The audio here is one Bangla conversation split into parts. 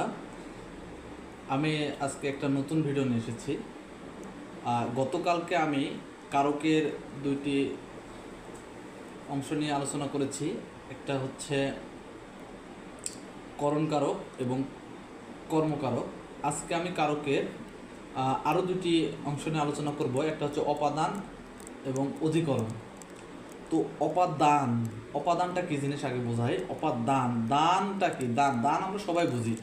বন্ধুরা, আমি আজকে একটা নতুন ভিডিও নিয়ে এসেছি। গতকালকে আমি কারকের দুইটি অংশ নিয়ে আলোচনা করেছি। একটা হচ্ছে করণকারক এবং কর্মকারক। আজকে আমি কারকের আরও দুটি অংশ নিয়ে আলোচনা করব। একটা হচ্ছে অপাদান এবং অধিকরণ। তো অপাদানটা কি জিনিস আগে বোঝাই। দানটা কি? দান আমরা সবাই বুঝি।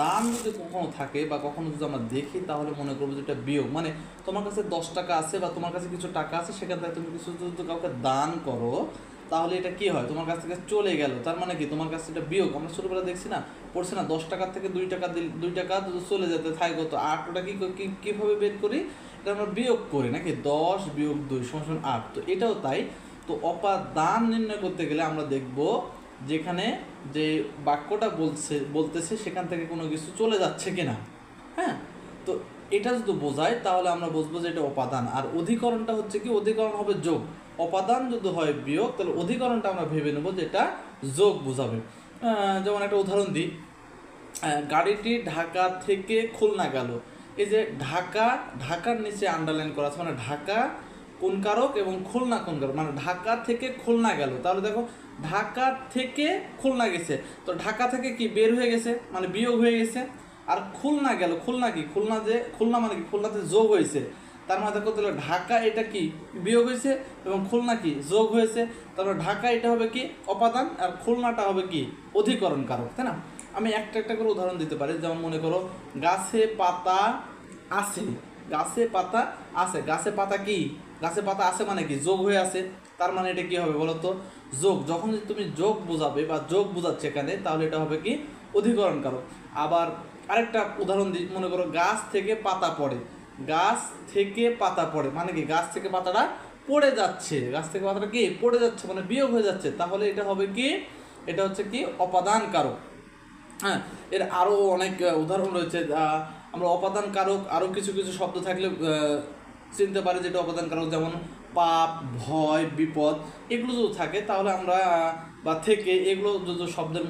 দান যদি কখনো থাকে বা কখনো যদি আমরা দেখি, তাহলে মনে করবো যে এটা বিয়োগ। মানে তোমার কাছে 10 টাকা আছে বা তোমার কাছে কিছু টাকা আছে, সেখান থেকে তুমি কিছু যদি কাউকে দান করো, তাহলে এটা কি হয়? তোমার কাছ থেকে চলে গেল, তার মানে কি তোমার কাছে এটা বিয়োগ। আমরা ছোটবেলা দেখছি না, পড়ছি না, 10 টাকার থেকে 2 টাকা দিল, 2 টাকা যদি চলে যেতে থাকে কত 8, ওটা কিভাবে বের করি? এটা আমরা বিয়োগ করি নাকি, 10 বিয়োগ 2 সমান 8। তো এটাও তাই। তো অপাদান নির্ণয় করতে গেলে আমরা দেখব যেখানে যে বাক্যটা বলতেছে সেখান থেকে কোনো কিছু চলে যাচ্ছে কিনা। হ্যাঁ, তো এটা যদি বোঝায় তাহলে আমরা বুঝবো যে এটা অপাদান। আর অধিকরণটা হচ্ছে কি? অধিকরণ হবে যোগ। অপাদান যদি হয় বিয়োগ, তাহলে অধিকরণটা আমরা ভেবে নেব যে এটা যোগ বোঝাবে। যেমন একটা উদাহরণ দিই, গাড়িটি ঢাকা থেকে খুলনা গেল। এই যে ঢাকার নিচে আন্ডারলাইন করা আছে, মানে ঢাকা কোন কারক এবং খুলনা কোন কারক, মানে ঢাকা থেকে খুলনা গেল। তাহলে দেখো, ঢাকা থেকে খুলনা গেছে, তো ঢাকা থেকে কি বের হয়ে গেছে, মানে বিয়োগ হয়ে গেছে। আর খুলনা গেল, খুলনা কি? খুলনা মানে কি? খুলনাতে যোগ হয়েছে। তার মানে দেখো, তাহলে ঢাকা এটা কি? বিয়োগ হয়েছে, এবং খুলনা কি? যোগ হয়েছে। তাহলে ঢাকা এটা হবে কি? অপাদান, আর খুলনাটা হবে কি? অধিকরণ কারক, তাই না? আমি একটা করে উদাহরণ দিতে পারি। যেমন মনে করো, গাছে পাতা আছে। গাছে পাতা কি? গাছে পাতা আছে মানে কি? যোগ হয়ে আছে। তার মানে এটা কি হবে বলো তো? যোগ। যখন তুমি যোগ বোঝাবে বা যোগ বোঝাচ্ছে এখানে, তাহলে এটা হবে কি? অধিকরণ কারক। আবার আরেকটা উদাহরণ দিই, মনে করো গাছ থেকে পাতা পড়ে। গাছ থেকে পাতা পড়ে মানে কি? গাছ থেকে পাতাটা পড়ে যাচ্ছে। গাছ থেকে পাতাটা কি? পড়ে যাচ্ছে, মানে বিয়োগ হয়ে যাচ্ছে। তাহলে এটা হবে কি? এটা হচ্ছে কি? অপাদান কারক। হ্যাঁ, এর আরও অনেক উদাহরণ রয়েছে। আমরা অপাদান কারক আরও কিছু শব্দ থাকলে চিনতে পারি যেটা অপাদান কারক। যেমন পাপ, ভয়, বিপদ, এগুলো যদি থাকে তাহলে আমরা বা থেকে, এগুলো যদি শব্দের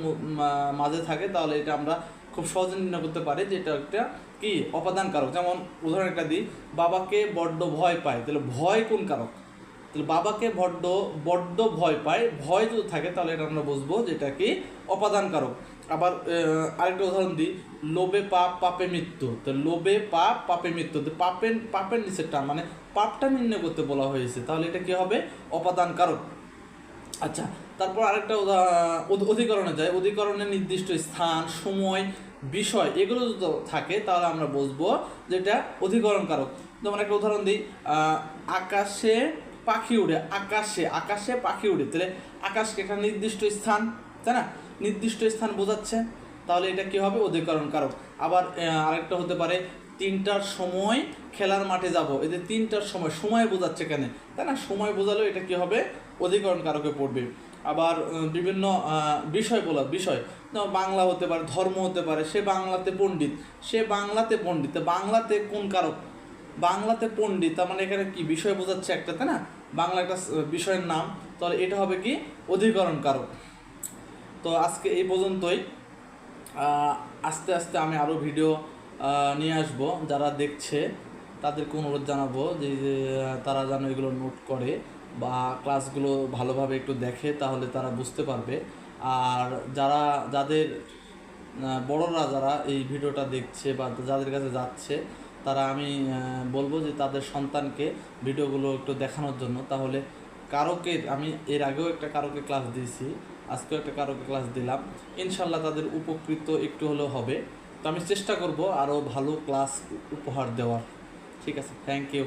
মাঝে থাকে, তাহলে এটা আমরা খুব সহজে নির্ণয় করতে পারি যে এটা একটা কি? অপাদান কারক। যেমন উদাহরণ একটা দিই, বাবাকে বড্ড ভয় পায়। তাহলে ভয় কোন কারক? তাহলে বাবাকে বড্ড ভয় পায়, ভয় যদি থাকে, তাহলে এটা আমরা বুঝবো যে এটা কি? অপাদান কারক। আবার আরেকটা উদাহরণ দিই, লোভে পাপ, পাপে মৃত্যু। তো লোভে পাপ, পাপে মৃত্যু। তো পাপের নিচের টান, মানে পাপটা নির্ণয় করতে বলা হয়েছে, তাহলে এটা কি হবে? অপাদান কারক। আচ্ছা, তারপর আরেকটা অধিকরণে যায়। অধিকরণের নির্দিষ্ট স্থান, সময়, বিষয়, এগুলো যদি থাকে, তাহলে আমরা বুঝবো যে এটা অধিকরণ কারক। যেমন একটা উদাহরণ দিই, আকাশে পাখি উড়ে। আকাশে পাখি উড়ে। তাহলে আকাশকে একটা নির্দিষ্ট স্থান, তাই না? নির্দিষ্ট স্থান বোঝাচ্ছে, তাহলে এটা কি হবে? অধিকরণ কারক। আবার আরেকটা হতে পারে, 3টার সময় খেলার মাঠে যাব। এই যে 3টার সময় বোঝাচ্ছে কেন, তাই না? সময় বোঝালেও এটা কি হবে? অধিকরণ কারকে পড়বে। আবার বিভিন্ন বিষয়, বাংলা হতে পারে, ধর্ম হতে পারে। সে বাংলাতে পণ্ডিত। বাংলাতে কোন কারক? বাংলাতে পণ্ডিত, তার মানে এখানে কি? বিষয় বোঝাচ্ছে একটা, তাই না? বাংলা একটা বিষয়ের নাম, তাহলে এটা হবে কি? অধিকরণ কারক। তো আজকে এই পর্যন্তই। আস্তে আস্তে আমি আরও ভিডিও নিয়ে আসব। যারা দেখছে তাদেরকে অনুরোধ জানাবো যে তারা যেন এগুলো নোট করে বা ক্লাসগুলো ভালোভাবে একটু দেখে, তাহলে তারা বুঝতে পারবে। আর যাদের বড়রা যারা এই ভিডিওটা দেখছে বা যাদের কাছে যাচ্ছে, তারা আমি বলবো যে তাদের সন্তানকে ভিডিওগুলো একটু দেখানোর জন্য। তাহলে কারকের, আমি এর আগেও একটা কারকের ক্লাস দিয়েছি, আজকেও একটা কারকের ক্লাস দিলাম। ইনশাল্লাহ তাদের উপকৃত একটু হলেও হবে। তো আমি চেষ্টা করব আরও ভালো ক্লাস উপহার দেওয়ার। ঠিক আছে, থ্যাংক ইউ।